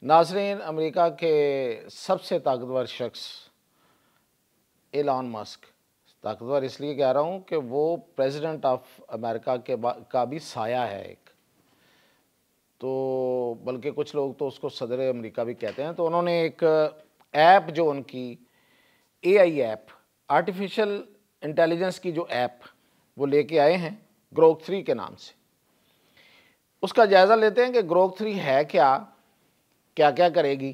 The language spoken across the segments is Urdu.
ناظرین، امریکہ کے سب سے طاقتور شخص ایلان مسک، طاقتور اس لیے کہہ رہا ہوں کہ وہ پریزیڈنٹ آف امریکہ کا بھی سایہ ہے ایک، تو بلکہ کچھ لوگ تو اس کو صدر امریکہ بھی کہتے ہیں۔ تو انہوں نے ایک ایپ جو ان کی اے آئی ایپ، آرٹیفیشل انٹیلیجنس کی جو ایپ وہ لے کے آئے ہیں گروک 3 کے نام سے۔ اس کا جائزہ لیتے ہیں کہ گروک 3 ہے کیا کیا کرے گی،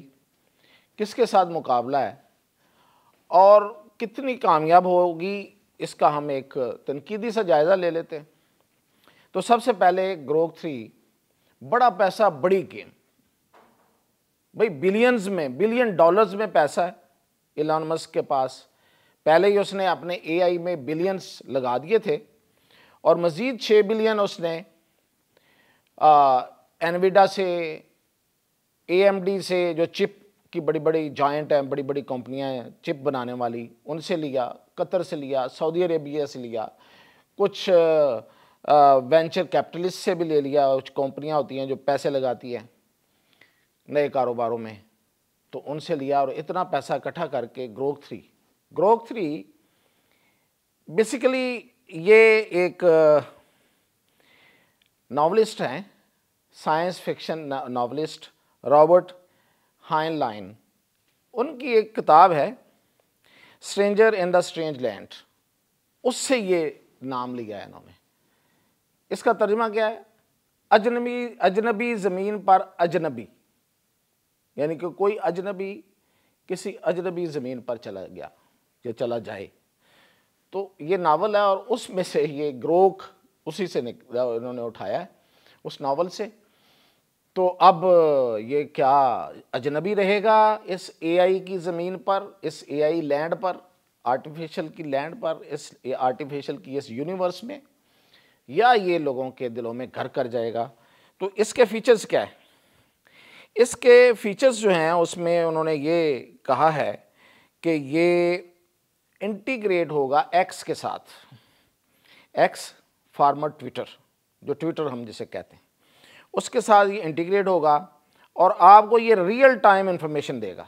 کس کے ساتھ مقابلہ ہے اور کتنی کامیاب ہوگی، اس کا ہم ایک تنقیدی سا جائزہ لے لیتے ہیں۔ تو سب سے پہلے گروک 3 بڑا پیسہ، بڑی گیم، بھئی بلین ڈالرز میں پیسہ ہے ایلان مسک کے پاس۔ پہلے ہی اس نے اپنے اے آئی میں بلینز لگا دیے تھے اور مزید 6 بلین اس نے انویڈا سے، اے ایم ڈی سے، جو چپ کی بڑی بڑی جائنٹ ہیں، بڑی بڑی کمپنیاں ہیں چپ بنانے والی، ان سے لیا، قطر سے لیا، سعودی عربیہ سے لیا، کچھ وینچر کیپٹلسٹ سے بھی لے لیا، کچھ کمپنیاں ہوتی ہیں جو پیسے لگاتی ہیں نئے کاروباروں میں، تو ان سے لیا اور اتنا پیسہ اکٹھا کر کے گروک 3 بیسیکلی یہ ایک ناولسٹ ہیں، سائنس فکشن ناولسٹ رابرٹ ہائنلائن۔ ان کی ایک کتاب ہے اسٹرینجر ان دا اسٹرینج لینڈ، اس سے یہ نام لیا ہے انہوں نے۔ اس کا ترجمہ کیا ہے؟ اجنبی زمین پر اجنبی، یعنی کہ کوئی اجنبی کسی اجنبی زمین پر چلا گیا یا چلا جائے، تو یہ ناول ہے اور اس میں سے یہ گروک اسی سے انہوں نے اٹھایا ہے، اس ناول سے۔ تو اب یہ کیا اجنبی رہے گا اس اے آئی کی زمین پر، اس اے آئی لینڈ پر، آرٹیفیشل کی لینڈ پر، اس آرٹیفیشل کی اس یونیورس میں، یا یہ لوگوں کے دلوں میں گھر کر جائے گا؟ تو اس کے فیچرز کیا ہیں؟ اس کے فیچرز جو ہیں اس میں انہوں نے یہ کہا ہے کہ یہ انٹیگریٹ ہوگا ایکس کے ساتھ، ایکس فارمر ٹویٹر، جو ٹویٹر ہم جسے کہتے ہیں، اس کے ساتھ یہ انٹیگریٹ ہوگا اور آپ کو یہ ریئل ٹائم انفارمیشن دے گا،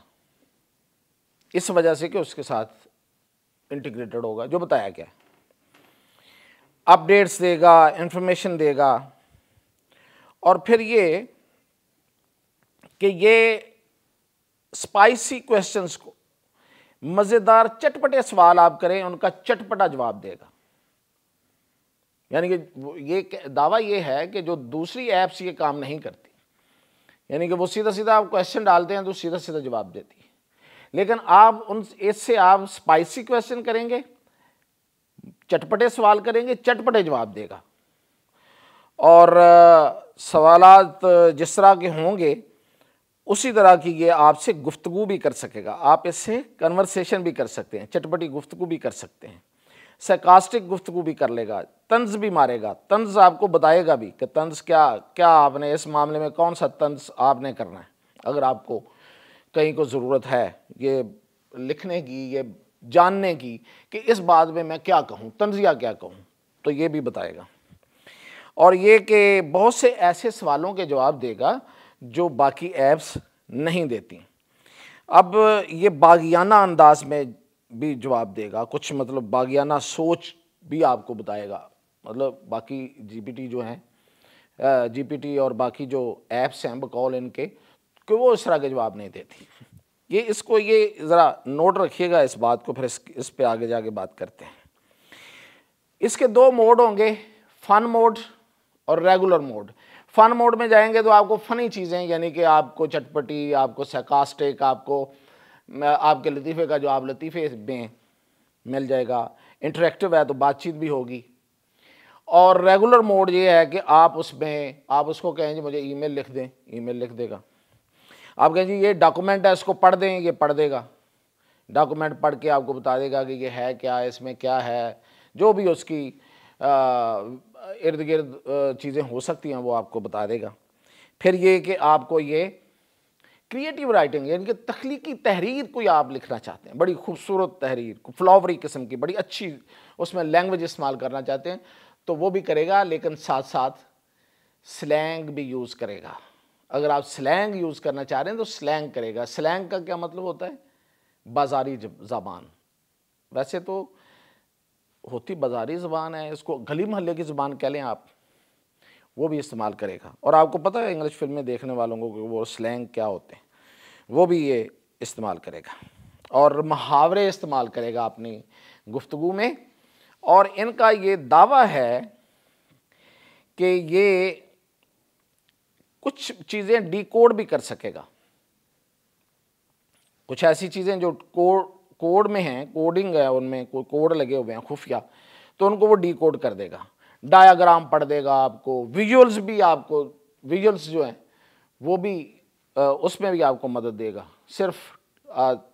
اس وجہ سے کہ اس کے ساتھ انٹیگریٹڈ ہوگا، جو بتایا گیا ہے، اپڈیٹس دے گا، انفارمیشن دے گا۔ اور پھر یہ کہ یہ اسپائسی کویسچنز کو، مزیدار چٹپٹے سوال آپ کریں ان کا چٹپٹا جواب دے گا۔ یعنی کہ یہ دعویٰ یہ ہے کہ جو دوسری ایپس یہ کام نہیں کرتی، یعنی کہ وہ سیدھا سیدھا آپ کویسچن ڈالتے ہیں تو سیدھا سیدھا جواب دیتی ہے، لیکن آپ اس سے آپ اسپائسی کویسچن کریں گے، چٹپٹے سوال کریں گے، چٹپٹے جواب دے گا، اور سوالات جس طرح کے ہوں گے اسی طرح کی یہ آپ سے گفتگو بھی کر سکے گا، آپ اس سے کنورسیشن بھی کر سکتے ہیں، چٹپٹی گفتگو بھی کر سکتے ہیں، سرکاسٹک گفتگو بھی کر لے گا، طنز بھی مارے گا، طنز آپ کو بتائے گا بھی کہ طنز کیا آپ نے اس معاملے میں کون سا طنز آپ نے کرنا ہے، اگر آپ کو کہیں کو ضرورت ہے یہ لکھنے کی، یہ جاننے کی کہ اس بات میں کیا کہوں، طنزیہ کیا کہوں، تو یہ بھی بتائے گا۔ اور یہ کہ بہت سے ایسے سوالوں کے جواب دے گا جو باقی ایپس نہیں دیتی۔ اب یہ باغیانہ انداز میں بھی جواب دے گا، کچھ مطلب باغیانہ سوچ بھی آپ کو بتائے گا، مطلب باقی جی پی ٹی جو ہیں، جی پی ٹی اور باقی جو ایپس ہیں بقول ان کے، کہ وہ اس طرح کے جواب نہیں دیتی۔ یہ ذرا نوٹ رکھیے گا اس بات کو، پھر اس پہ آگے جا کے بات کرتے ہیں۔ اس کے 2 موڈ ہوں گے، فن موڈ اور ریگولر موڈ۔ فن موڈ میں جائیں گے تو آپ کو فنی چیزیں، یعنی کہ آپ کو چٹپٹی، آپ کو سرکاسٹک، آپ کو آپ کے لطیفے کا جو آپ لطیفے میں مل جائے گا، انٹریکٹیو ہے تو بات چیت بھی ہوگی۔ اور ریگولر موڈ یہ ہے کہ آپ اس کو کہیں جی مجھے ای میل لکھ دیں، ای میل لکھ دے گا۔ آپ کہیں جی یہ ڈاکومنٹ ہے اس کو پڑھ دیں، یہ پڑھ دے گا، ڈاکومنٹ پڑھ کے آپ کو بتا دے گا کہ یہ ہے کیا، اس میں کیا ہے، جو بھی اس کی ارد گرد چیزیں ہو سکتی ہیں وہ آپ کو بتا دے گا۔ پھر یہ کہ آپ کو یہ کریٹیو رائٹنگ، یعنی کہ تخلیقی تحریر کوئی آپ لکھنا چاہتے ہیں، بڑی خوبصورت تحریر، فلاوری قسم کی، بڑی اچھی اس میں لینگویج استعمال کرنا چاہتے ہیں تو وہ بھی کرے گا، لیکن ساتھ ساتھ سلینگ بھی یوز کرے گا، اگر آپ سلینگ یوز کرنا چاہ رہے ہیں تو سلینگ کرے گا. سلینگ کا کیا مطلب ہوتا ہے؟ بازاری زبان. ویسے تو ہوتی بازاری زبان ہے, اس کو گلی محلے کی زبان کہہ لیں آپ, وہ بھی استعمال کرے گا. اور آپ کو پتہ ہے انگلش فلمیں دیکھنے والوں کو کہ وہ سلینگ کیا ہوتے ہیں, وہ بھی یہ استعمال کرے گا. اور محاورے استعمال کرے گا اپنی گفتگو میں. اور ان کا یہ دعویٰ ہے کہ یہ کچھ چیزیں ڈی کوڈ بھی کر سکے گا. کچھ ایسی چیزیں جو کوڈ میں ہیں, کوڈنگ ہے, ان میں کوئی کوڈ لگے ہوئے ہیں خفیہ, تو ان کو وہ ڈی کوڈ کر دے گا. ڈایاگرام پڑھ دے گا آپ کو, ویژولز بھی آپ کو, ویژولز جو ہیں وہ بھی اس میں بھی آپ کو مدد دے گا. صرف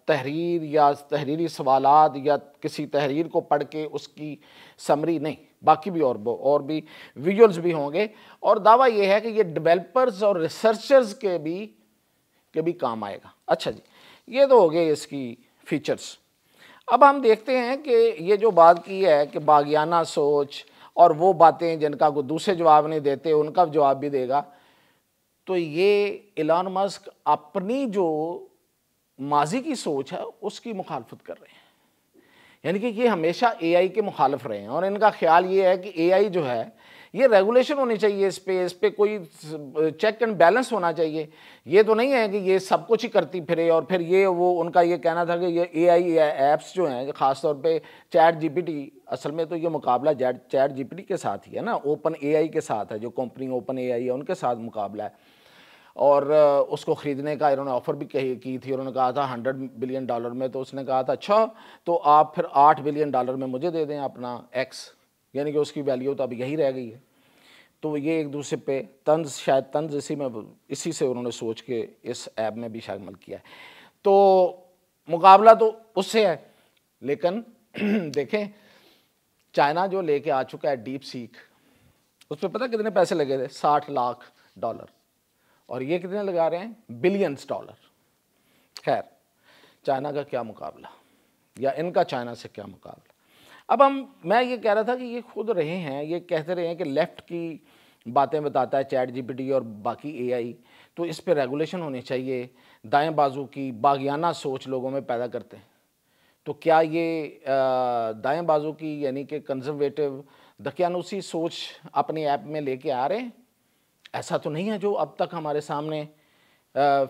تحریر یا تحریری سوالات یا کسی تحریر کو پڑھ کے اس کی سمری نہیں, باقی بھی اور بھی ویژولز بھی ہوں گے. اور دعویٰ یہ ہے کہ یہ ڈیولپرز اور ریسرچرز کے بھی کام آئے گا. اچھا جی, یہ تو ہو گئے اس کی فیچرز. اب ہم دیکھتے ہیں کہ یہ جو بات کی ہے کہ باغیانہ سوچ اور وہ باتیں جن کا کوئی دوسرے جواب نہیں دیتے ان کا جواب بھی دے گا. تو یہ ایلان مسک اپنی جو ماضی کی سوچ ہے اس کی مخالفت کر رہے ہیں. یعنی کہ یہ ہمیشہ اے آئی کے مخالف رہے ہیں, اور ان کا خیال یہ ہے کہ اے آئی جو ہے یہ ریگولیشن ہونی چاہیے, اس پہ کوئی چیک اینڈ بیلنس ہونا چاہیے. یہ تو نہیں ہے کہ یہ سب کچھ ہی کرتی پھرے. اور پھر یہ وہ ان کا یہ کہنا تھا کہ یہ اے آئی ایپس جو ہیں, خاص طور پہ چیٹ جی پی ٹی, اصل میں تو یہ مقابلہ چیٹ جی پی ٹی کے ساتھ ہی ہے نا, اوپن اے آئی کے ساتھ ہے, جو کمپنی اوپن اے آئی ہے ان کے ساتھ مقابلہ ہے. اور اس کو خریدنے کا انہوں نے آفر بھی کی تھی, انہوں نے کہا تھا $100 بلین میں. تو اس نے کہا تھا اچھا تو آپ پھر $8 بلین میں مجھے دے دیں اپنا ایکس, یعنی کہ اس کی ویلیو تو اب یہی رہ گئی ہے. تو یہ ایک دوسرے پہ طنز اسی سے انہوں نے سوچ کے اس ایپ میں بھی شامل کیا ہے. تو مقابلہ تو اس سے ہے. لیکن دیکھیں چائنا جو لے کے آ چکا ہے ڈیپ سیک, اس پہ پتہ کتنے پیسے لگے تھے؟ $60 لاکھ. اور یہ کتنے لگا رہے ہیں؟ Billions dollar. خیر, چائنا کا کیا مقابلہ, یا ان کا چائنا سے کیا مقابلہ. اب میں یہ کہہ رہا تھا کہ یہ خود رہے ہیں, یہ کہتے رہے ہیں کہ لیفٹ کی باتیں بتاتا ہے چیٹ جی پی ٹی اور باقی اے آئی, تو اس پہ ریگولیشن ہونی چاہیے. دائیں بازو کی باغیانہ سوچ لوگوں میں پیدا کرتے ہیں. تو کیا یہ دائیں بازو کی یعنی کہ کنزرویٹو دقیانوسی سوچ اپنی ایپ میں لے کے آ رہے ہیں؟ ایسا تو نہیں ہے جو اب تک ہمارے سامنے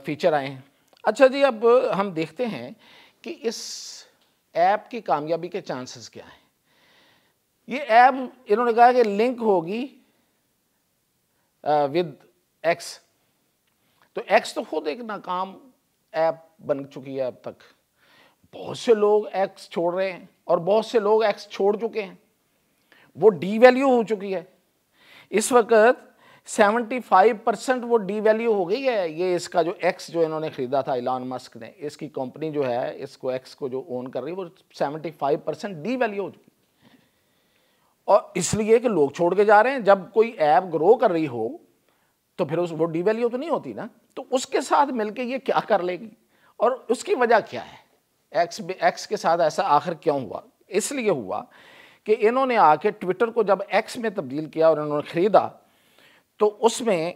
فیچر آئے ہیں. اچھا جی, اب ہم دیکھتے ہیں کہ اس ایپ کی کامیابی کے چانسز کیا ہیں. یہ ایپ انہوں نے کہا کہ لنک ہوگی ود ایکس. تو ایکس تو خود ایک ناکام ایپ بن چکی ہے اب تک. بہت سے لوگ ایکس چھوڑ رہے ہیں اور بہت سے لوگ ایکس چھوڑ چکے ہیں. وہ ڈی ویلیو ہو چکی ہے. اس وقت 75% وہ ڈی ویلیو ہو گئی ہے. یہ اس کا جو ایکس جو انہوں نے خریدا تھا ایلان مسک نے, اس کی کمپنی جو ہے اس کو ایکس کو جو اون کر رہی ہے, وہ 75% ڈی ویلیو ہو چکی. اور اس لیے کہ لوگ چھوڑ کے جا رہے ہیں. جب کوئی ایپ گرو کر رہی ہو تو پھر وہ ڈی ویلیو تو نہیں ہوتی نا. تو اس کے ساتھ مل کے یہ کیا کر لے گی, اور اس کی وجہ کیا ہے؟ ایکس کے ساتھ ایسا آخر کیوں ہوا؟ اس لیے ہوا کہ انہوں نے آ کے ٹویٹر کو جب ایکس میں تبدیل کیا اور انہوں نے خریدا, تو اس میں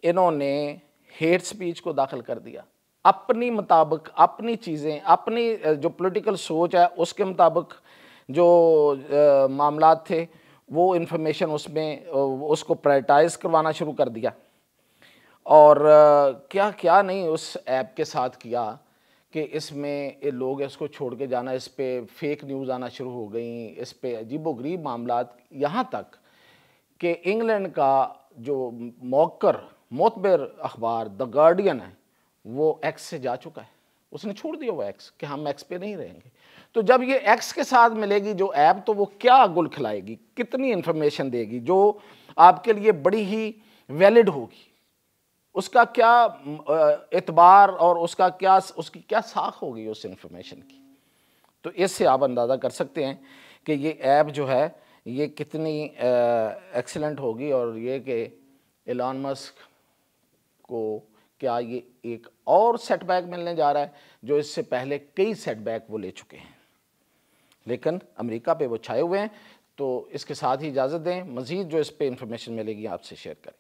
انہوں نے ہیٹ سپیچ کو داخل کر دیا اپنی مطابق, اپنی چیزیں, اپنی جو پولیٹیکل سوچ ہے اس کے مطابق جو معاملات تھے وہ انفارمیشن اس میں اس کو پرائرٹائز کروانا شروع کر دیا. اور کیا کیا نہیں اس ایپ کے ساتھ کیا کہ اس میں لوگ اس کو چھوڑ کے جانا, اس پہ فیک نیوز آنا شروع ہو گئیں, اس پہ عجیب و غریب معاملات, یہاں تک کہ انگلینڈ کا جو معتبر اخبار دا گارڈین ہے وہ ایکس سے جا چکا ہے. اس نے چھوڑ دیا وہ ایکس کہ ہم ایکس پہ نہیں رہیں گے. تو جب یہ ایکس کے ساتھ ملے گی جو ایپ, تو وہ کیا گل کھلائے گی, کتنی انفارمیشن دے گی جو آپ کے لیے بڑی ہی ویلڈ ہوگی, اس کا کیا اعتبار اور اس کی کیا ساکھ ہوگی اس انفارمیشن کی. تو اس سے آپ اندازہ کر سکتے ہیں کہ یہ ایپ جو ہے یہ کتنی ایکسیلنٹ ہوگی. اور یہ کہ ایلان مسک کو کیا یہ ایک اور سیٹ بیک ملنے جا رہا ہے, جو اس سے پہلے کئی سیٹ بیک وہ لے چکے ہیں, لیکن امریکہ پہ وہ چھائے ہوئے ہیں. تو اس کے ساتھ ہی اجازت دیں, مزید جو اس پہ انفارمیشن ملے گی آپ سے شیئر کریں.